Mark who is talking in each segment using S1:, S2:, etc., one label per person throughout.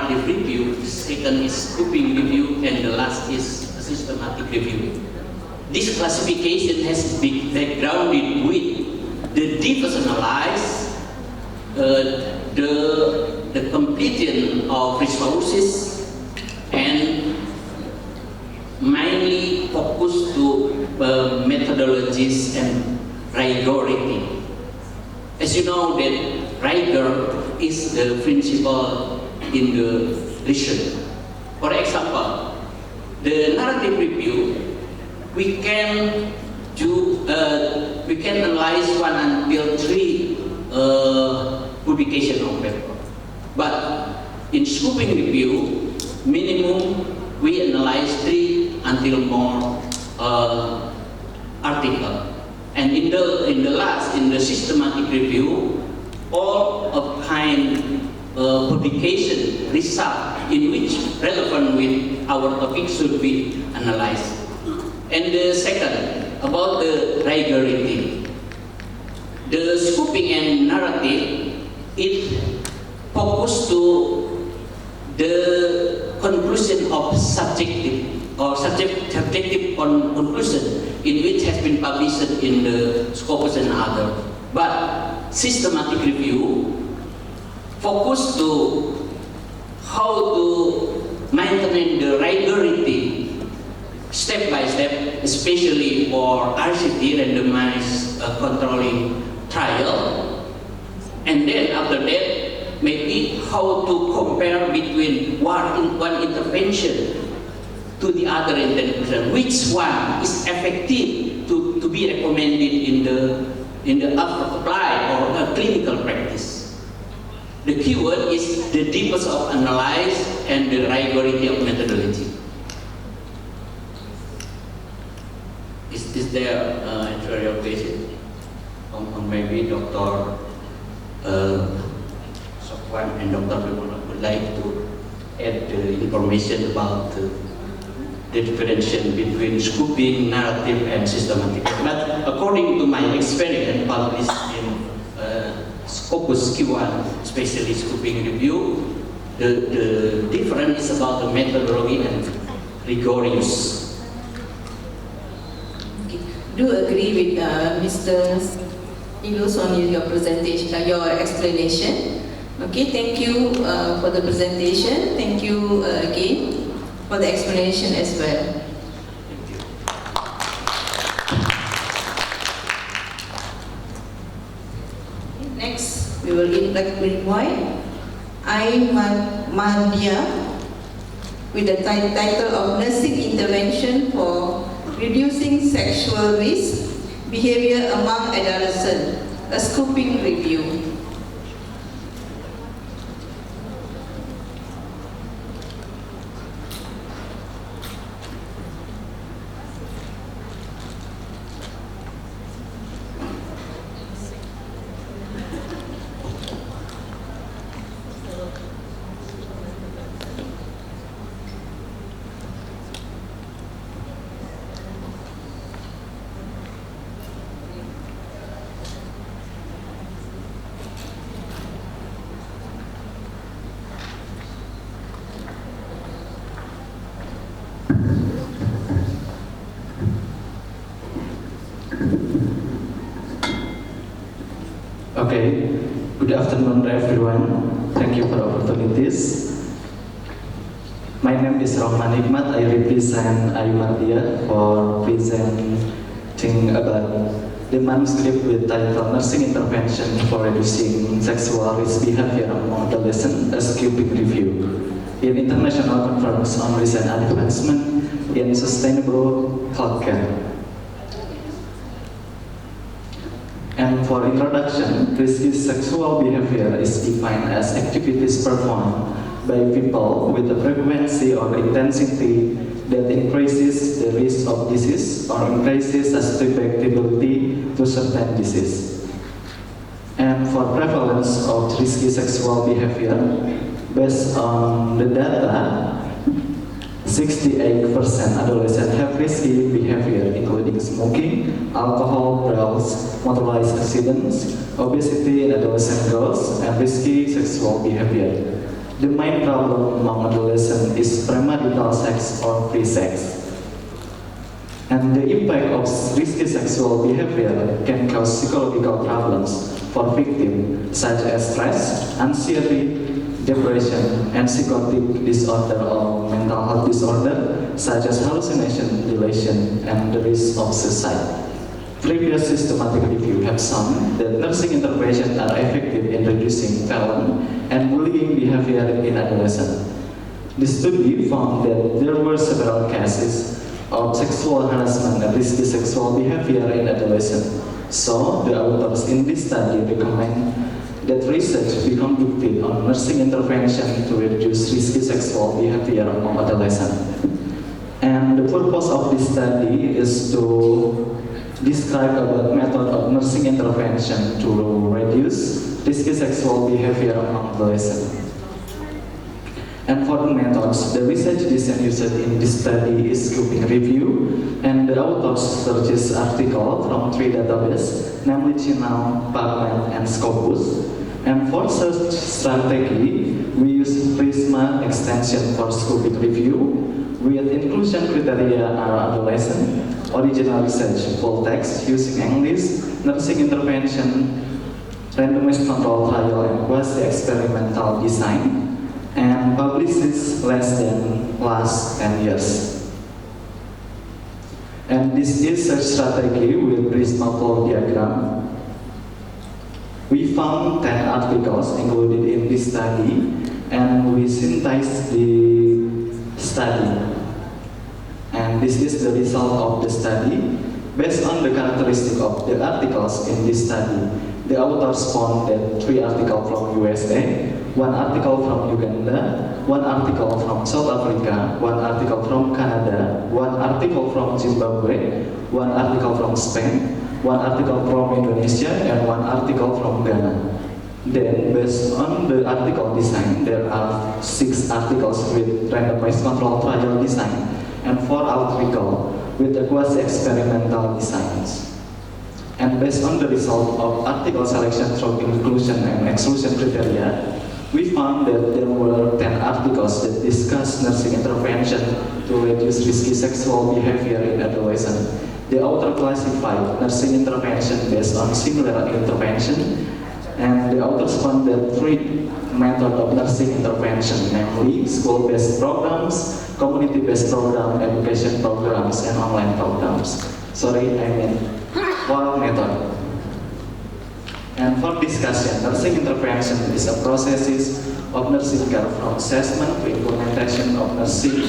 S1: narrative review, the second is scoping review, and the last is systematic review. This classification has been backgrounded with the depersonalized, the completion of resources, and mainly focused to methodologies and rigority. As you know, that rigor is the principle in the research. For example, the narrative review, we can analyze 1 until 3 publication of paper. But in scoping review, minimum we analyze 3 until more article. And in the systematic review, all of kind publication result in which relevant with our topic should be analyzed. And the second, about the rigority. The scoping and narrative, it focus to the conclusion of subjective conclusion in which has been published in the Scopus and other. But systematic review focus to how to maintain the rigority step by step, especially for RCT, randomized controlling trial. And then after that, maybe how to compare between one intervention to the other intervention, which one is effective to be recommended in the applied or clinical practice. The keyword is the deepest of analyze and the rigority of methodology. Is there answer your question? Or maybe Dr. Sokwan and Dr. Bimona would like to add the information about the differentiation between scoping, narrative, and systematic. But according to my experience published in Scopus Q1, especially scoping review, the difference is about the methodology and rigorous.
S2: Do agree with Mr. Ilus on your presentation, your explanation. Okay, thank you for the presentation. Thank you again for the explanation as well. Next, we will invite Madhya with the title of Nursing Intervention for Reducing Sexual Risk Behavior Among Adolescents, a scoping review.
S3: Okay, good afternoon everyone. Thank you for the opportunities. My name is Rahman Hikmat. I represent IMARDIA for presenting about the manuscript with title Nursing Intervention for Reducing Sexual Risk Behavior Among Adolescents, a scoping review in International Conference on Recent Advancement in Sustainable Healthcare. And for introduction, risky sexual behavior is defined as activities performed by people with a frequency or intensity that increases the risk of disease or increases susceptibility to certain disease. And for prevalence of risky sexual behavior, based on the data, 68% adolescents have risky behavior, including smoking, alcohol, drugs, motorized accidents, obesity in adolescent girls, and risky sexual behavior. The main problem among adolescents is premarital sex or pre-sex. And the impact of risky sexual behavior can cause psychological problems for victims such as stress, anxiety, depression, and psychotic disorder or mental health disorder such as hallucination, delusion, and the risk of suicide. Previous systematic review have shown that nursing interventions are effective in reducing violent and bullying behavior in adolescents. The study found that there were several cases of sexual harassment and risky sexual behavior in adolescents. So, the authors in this study recommend that research be conducted on nursing intervention to reduce risky sexual behavior among adolescents. And the purpose of this study is to describe about method of nursing intervention to reduce risky sexual behavior among adolescents. And for the methods, the research design used in this study is grouping review, and the authors searches articles from 3 databases, namely Chinao, PubMed, and Scopus. And for search strategy, we use Prisma extension for scoping review, with inclusion criteria are adolescent, original research, full text using English, nursing intervention, randomized control trial, and quasi-experimental design, and publishes less than last 10 years. And this is search strategy with Prisma flow diagram. We found 10 articles included in this study, and we synthesized the study. And this is the result of the study. Based on the characteristic of the articles in this study, the authors found that 3 articles from USA, 1 article from Uganda, 1 article from South Africa, 1 article from Canada, 1 article from Zimbabwe, 1 article from Spain, 1 article from Indonesia, and 1 article from Ghana. Then, based on the article design, there are 6 articles with randomized control trial design, and 4 articles with the quasi-experimental designs. And based on the result of article selection through inclusion and exclusion criteria, we found that there were 10 articles that discuss nursing intervention to reduce risky sexual behavior in adolescents. The author classified nursing intervention based on similar intervention, and the authors found that 3 methods of nursing intervention, namely school-based programs, community-based programs, education programs, and online programs. 4 methods. And for discussion, nursing intervention is a process of nursing care from assessment to implementation of nursing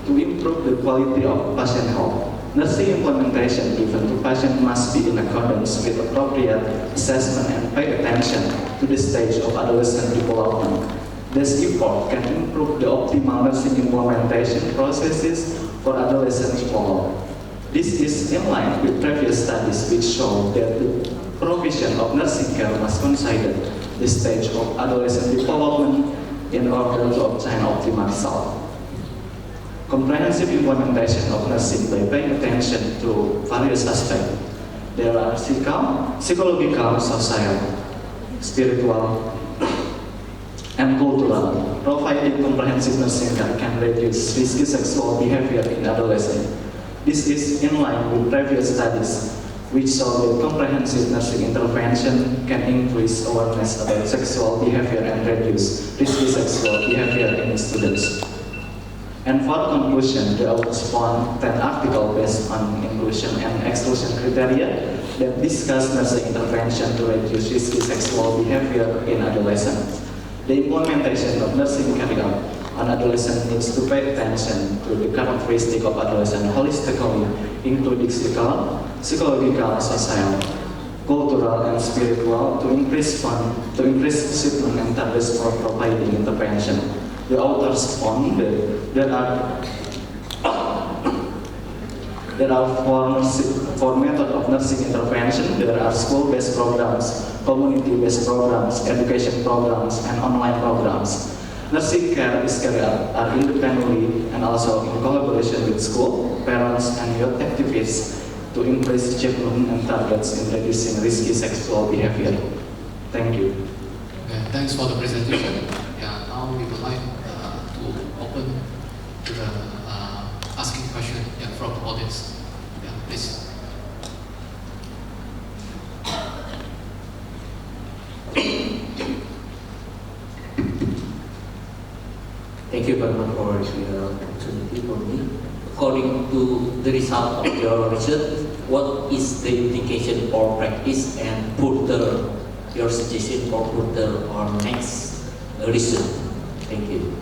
S3: to improve the quality of patient health. Nursing implementation given to patient must be in accordance with appropriate assessment and pay attention to the stage of adolescent development. This effort can improve the optimal nursing implementation processes for adolescents follow. This is in line with previous studies which show that the provision of nursing care must consider the stage of adolescent development in order to obtain optimal result. Comprehensive implementation of nursing by paying attention to various aspects. There are psychological, social, spiritual, and cultural. Providing comprehensive nursing care can reduce risky sexual behavior in adolescents. This is in line with previous studies which show that comprehensive nursing intervention can increase awareness about sexual behavior and reduce risky sexual behavior in students. And for conclusion, the authors found 10 articles based on inclusion and exclusion criteria that discuss nursing intervention to reduce risky sexual behavior in adolescents. The implementation of nursing care on adolescents needs to pay attention to the characteristic of adolescent holistically, including psychological, social, cultural, and spiritual to increase discipline and targets for providing intervention. The authors found that there are 4 methods of nursing intervention. There are school-based programs, community-based programs, education programs, and online programs. Nursing care is carried out independently and also in collaboration with school, parents, and youth activists to increase achievement and targets in reducing risky sexual behavior. Thank you.
S4: Okay, thanks for the presentation. Yeah, now we would like
S1: Thank you very much for the opportunity for me. According to the result of your research, what is the indication for practice and further your suggestion for further or next research? Thank you.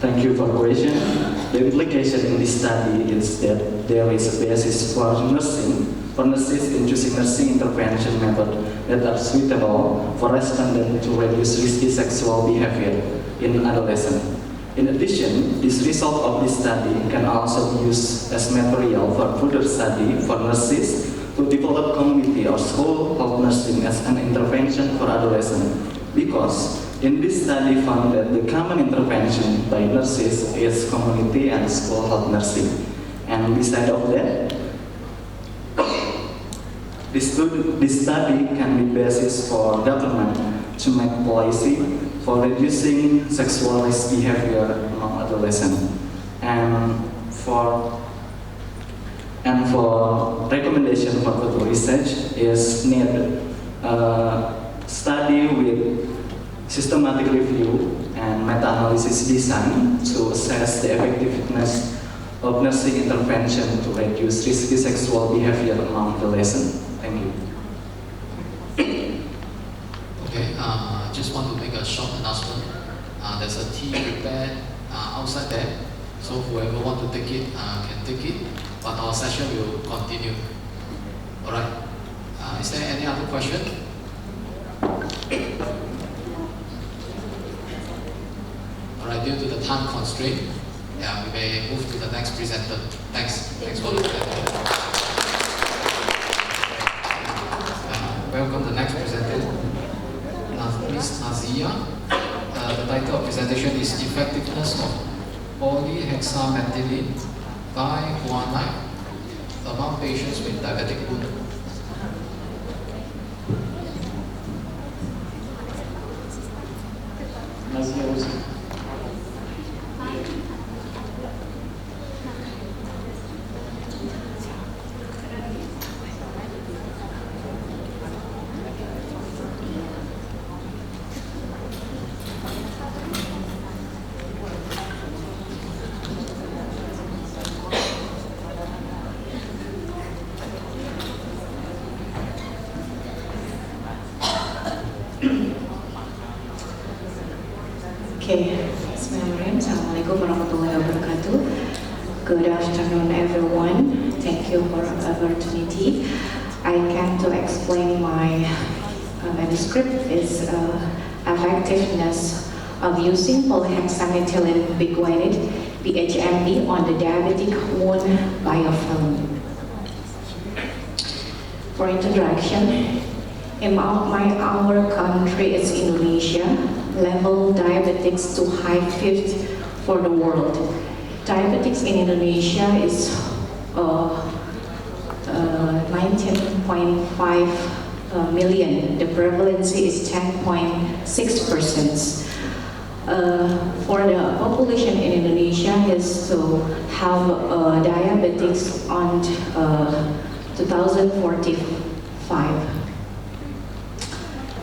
S3: Thank you for the question. The implication in this study is that there is a basis for nurses in choosing nursing intervention methods that are suitable for respondents to reduce risky sexual behavior in adolescents. In addition, this result of this study can also be used as material for further study for nurses to develop community or school health nursing as an intervention for adolescents, because in this study found that the common intervention by nurses is community and school health nursing. And beside of that, this study can be basis for government to make policy for reducing sexual risk behavior among adolescents, and for recommendation for further research is needed study with systematic review and meta-analysis design to assess the effectiveness of nursing intervention to reduce risky sexual behavior among adolescents. Thank you.
S4: Okay, just want to make a short announcement. There's a tea prepared outside there, so whoever want to take it can take it, but our session will continue. Alright, is there any other question? Alright, due to the time constraint, we may move to the next presenter. Thanks for the presentation. Welcome the next presenter, Ms. Nazia. The title of presentation is Effectiveness of Polyhexamethylene Diguanide among patients with diabetic foot.
S5: Okay, Bismillahirrahmanirrahim. Assalamualaikum warahmatullahi wabarakatuh. Good afternoon, everyone. Thank you for the opportunity. I came to explain my manuscript is effectiveness of using polyhexamethylene biguanide (PHMB) on the diabetic wound biofilm. For introduction, in our country is Indonesia. Level diabetics to high fifth for the world. Diabetics in Indonesia is 19.5 million. The prevalence is 10.6%. For the population in Indonesia is to have diabetics on 2045.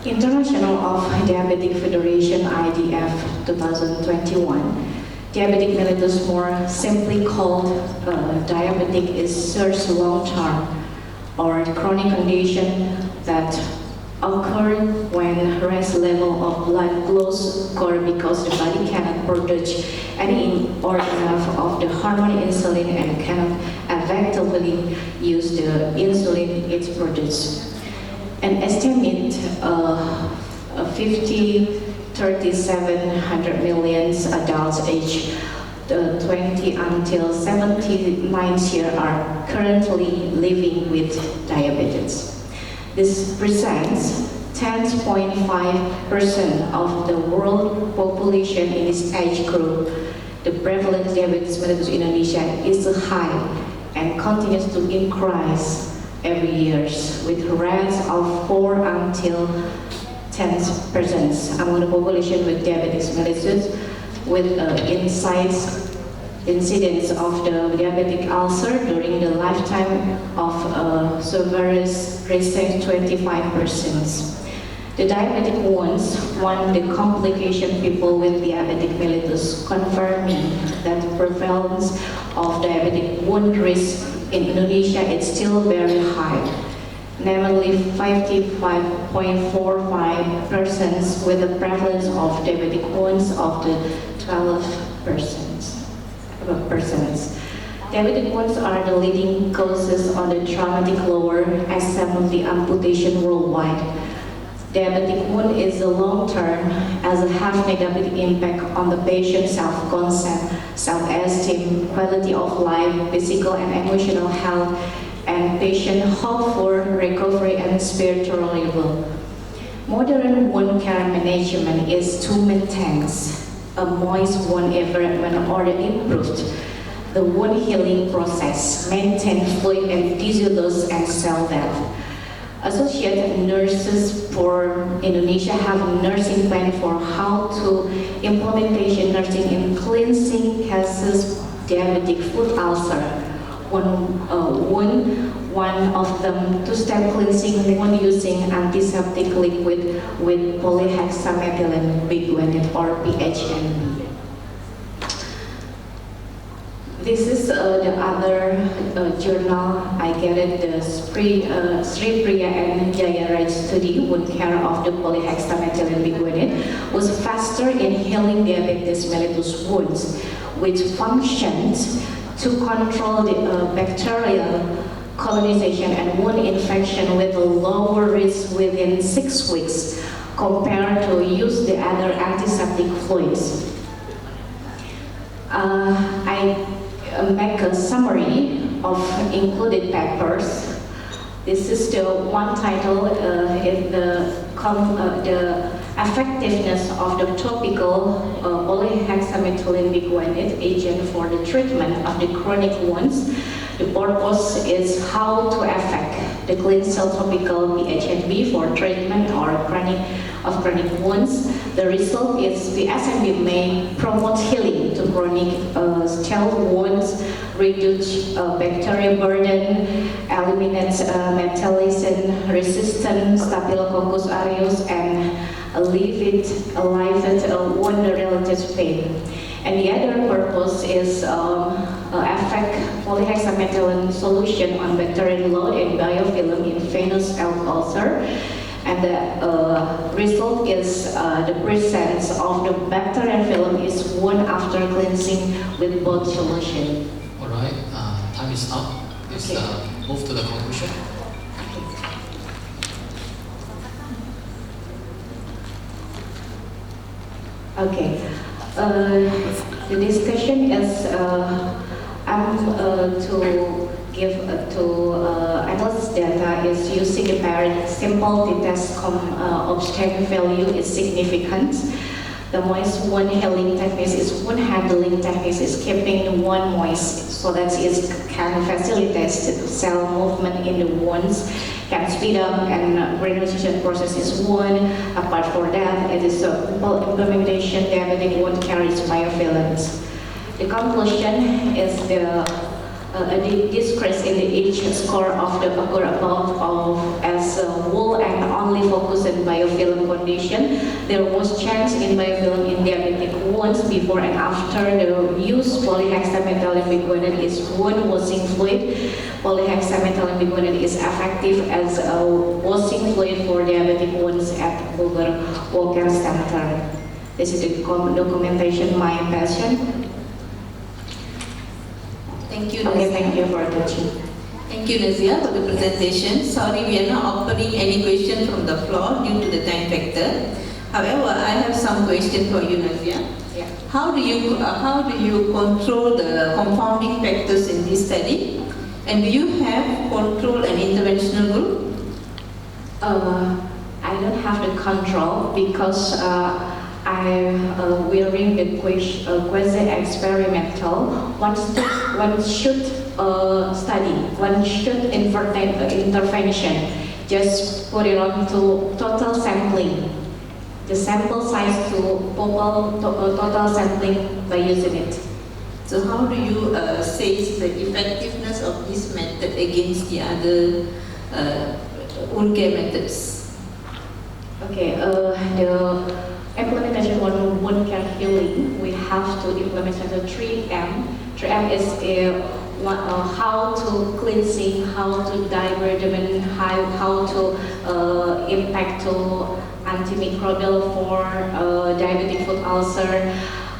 S5: International of Diabetic Federation IDF 2021. Diabetic mellitus, more simply called diabetic, is such long-term or chronic condition that occur when raised level of blood glucose occur because the body cannot produce any enough of the hormone insulin and cannot effectively use the insulin it produces. An estimate 3,700 million adults aged 20 until 79 years are currently living with diabetes. This presents 10.5% of the world population in this age group. The prevalence of diabetes mellitus in Indonesia is high and continues to increase every year, with rates of 4 until 10% among the population with diabetes mellitus, with incidence of the diabetic ulcer during the lifetime of severe risk 25%. The diabetic ones want the complication people with diabetic mellitus, confirming that prevalence of diabetic wound risk in Indonesia is still very high, namely 55.45% with the prevalence of diabetic wounds of the 12%. Diabetic wounds are the leading causes of the traumatic lower extremity amputation worldwide. Diabetic wound is a long-term as it has negative impact on the patient's self-concept, self-esteem, quality of life, physical and emotional health, and patient hope for recovery and spiritual level. Modern wound care management is to maintain a moist wound environment or improved the wound healing process, maintain fluid and tissue loss and cell death. Associate nurses for Indonesia have a nursing plan for how to implementation nursing in cleansing cases diabetic foot ulcer. One of them two-step cleansing wound using antiseptic liquid with polyhexamethylene biguanide or PHNB. This is the other journal I get it, the Sri Priya and Jayaraj study, wound care of the polyhexamethylene biguanide was faster in healing diabetes mellitus wounds, which functions to control the bacterial colonization and wound infection with a lower risk within 6 weeks compared to use the other antiseptic fluids. I make a summary of included papers. This is the one title, is the effectiveness of the topical polyhexamethylene biguanide agent for the treatment of the chronic wounds. The purpose is how to affect the cleansing topical PHNB for treatment or chronic wounds. The result is the SMB may promote healing to chronic scalp wounds, reduce bacterial burden, eliminate metallicin resistant Staphylococcus aureus, and alleviate wound-related pain. And the other purpose is affect polyhexamethylene solution on bacterial load and biofilm in venous ulcer. And the result is the presence of the bacterial film is wound after cleansing with both solution.
S4: All right, time is up. Let's move to the conclusion.
S5: Okay. The discussion is to analyze data is using a very simple to test obstacle value is significant. The moist wound healing technique is wound handling technique is keeping the wound moist so that it can facilitate cell movement in the wounds, can speed up and renunciation process is wound. Apart from that, it is a simple implementation diabetic wound carries biofilms. The conclusion is the decrease in the age score of the occur above as a whole and only focus on biofilm condition. There was change in biofilm in diabetic wounds before and after the use polyhexamethylene biguanide is wound washing fluid. Polyhexamethylene biguanide is effective as a washing fluid for diabetic wounds at Bogor Walker Center. This is the documentation my patient.
S2: Thank you,
S5: Okay,
S2: Nazia.
S5: thank you for attention.
S2: Thank you, Nazia, for the presentation. Sorry, we are not opening any question from the floor due to the time factor. However, I have some question for you, Nazia.
S5: Yeah.
S2: How do you control the confounding factors in this study? And do you have control and interventional group?
S5: I don't have the control because I'm wearing the quasi-experimental. One should study, one should intervention. Just put it on to total sampling. The sample size to total sampling by using it.
S2: So how do you say the effectiveness of this method against the other wound care methods?
S5: Okay, the implementation on wound care healing, we have to implement the 3M. 3M is how to cleansing, how to diversion, how to impact to antimicrobial for diabetic foot ulcer.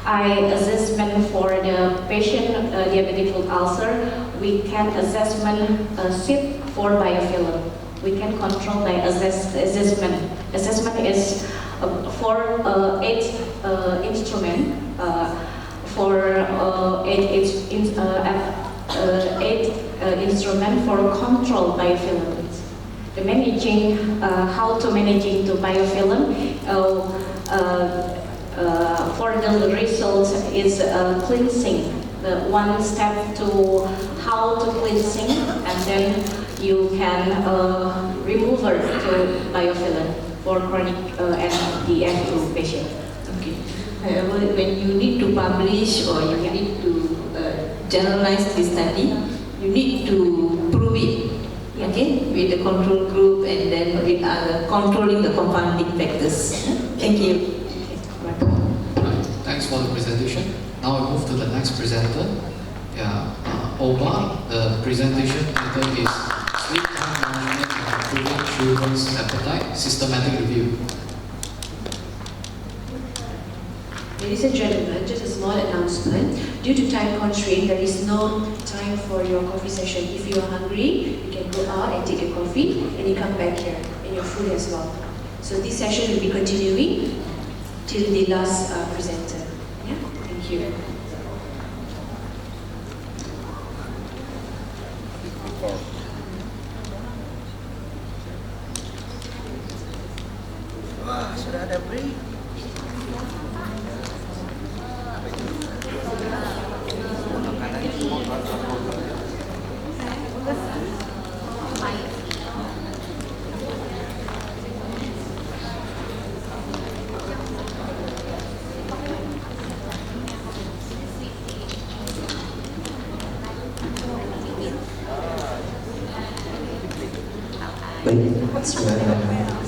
S5: Assessment for the patient diabetic foot ulcer, we can assessment SIP for biofilm. We can control by assessment. Assessment is for 8 instrument for 8 instrument for control biofilm. The managing how to managing the biofilm. For the result is cleansing. The one step to how to cleansing, and then you can remove to biofilm for chronic and the FU patient.
S2: Okay. However, when you need to publish or you need to generalize this study, you need to prove it. Okay, with the control group and then with controlling the confounding factors. Thank you.
S4: Right. Thanks for the presentation. Now we move to the next presenter. Yeah, Oba. The presentation title is Sleep Time Management and Improving Children's Appetite, Systematic Review.
S6: Ladies and gentlemen, just a small announcement. Due to time constraint, there is no time for your coffee session. If you are hungry, you can go out and take your coffee and you come back here and your food as well. So this session will be continuing till the last presenter. Yeah? Thank you.
S7: Wah, sudah ada break.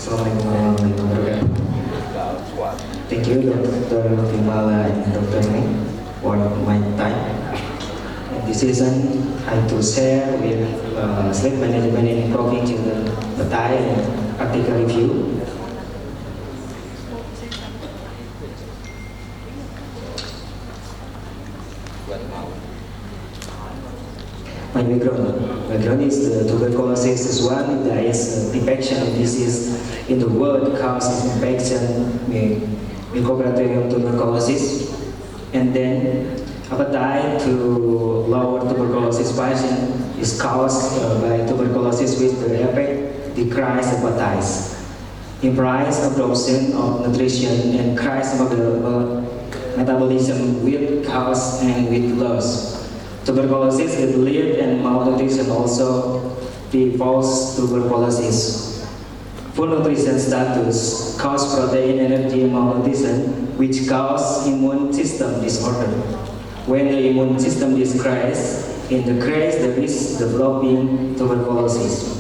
S3: Assalamualaikum warahmatullahi wabarakatuh. Thank you, Dr. Timbala and Dr. Meng, for my time. In this session, I to share with sleep management and improving children appetite and article review. My background is the tuberculosis is one of the infection disease in the world causes infection Mycobacterium tuberculosis, and then appetite to lower tuberculosis patient is caused by tuberculosis, which the effect decrease appetite, implies absorption of nutrition, and increase metabolism with cause and with loss. Tuberculosis is lead and malnutrition also the false tuberculosis. Full nutrition status cause protein energy malnutrition, which cause immune system disorder. When the immune system decreases, in the case there is developing tuberculosis.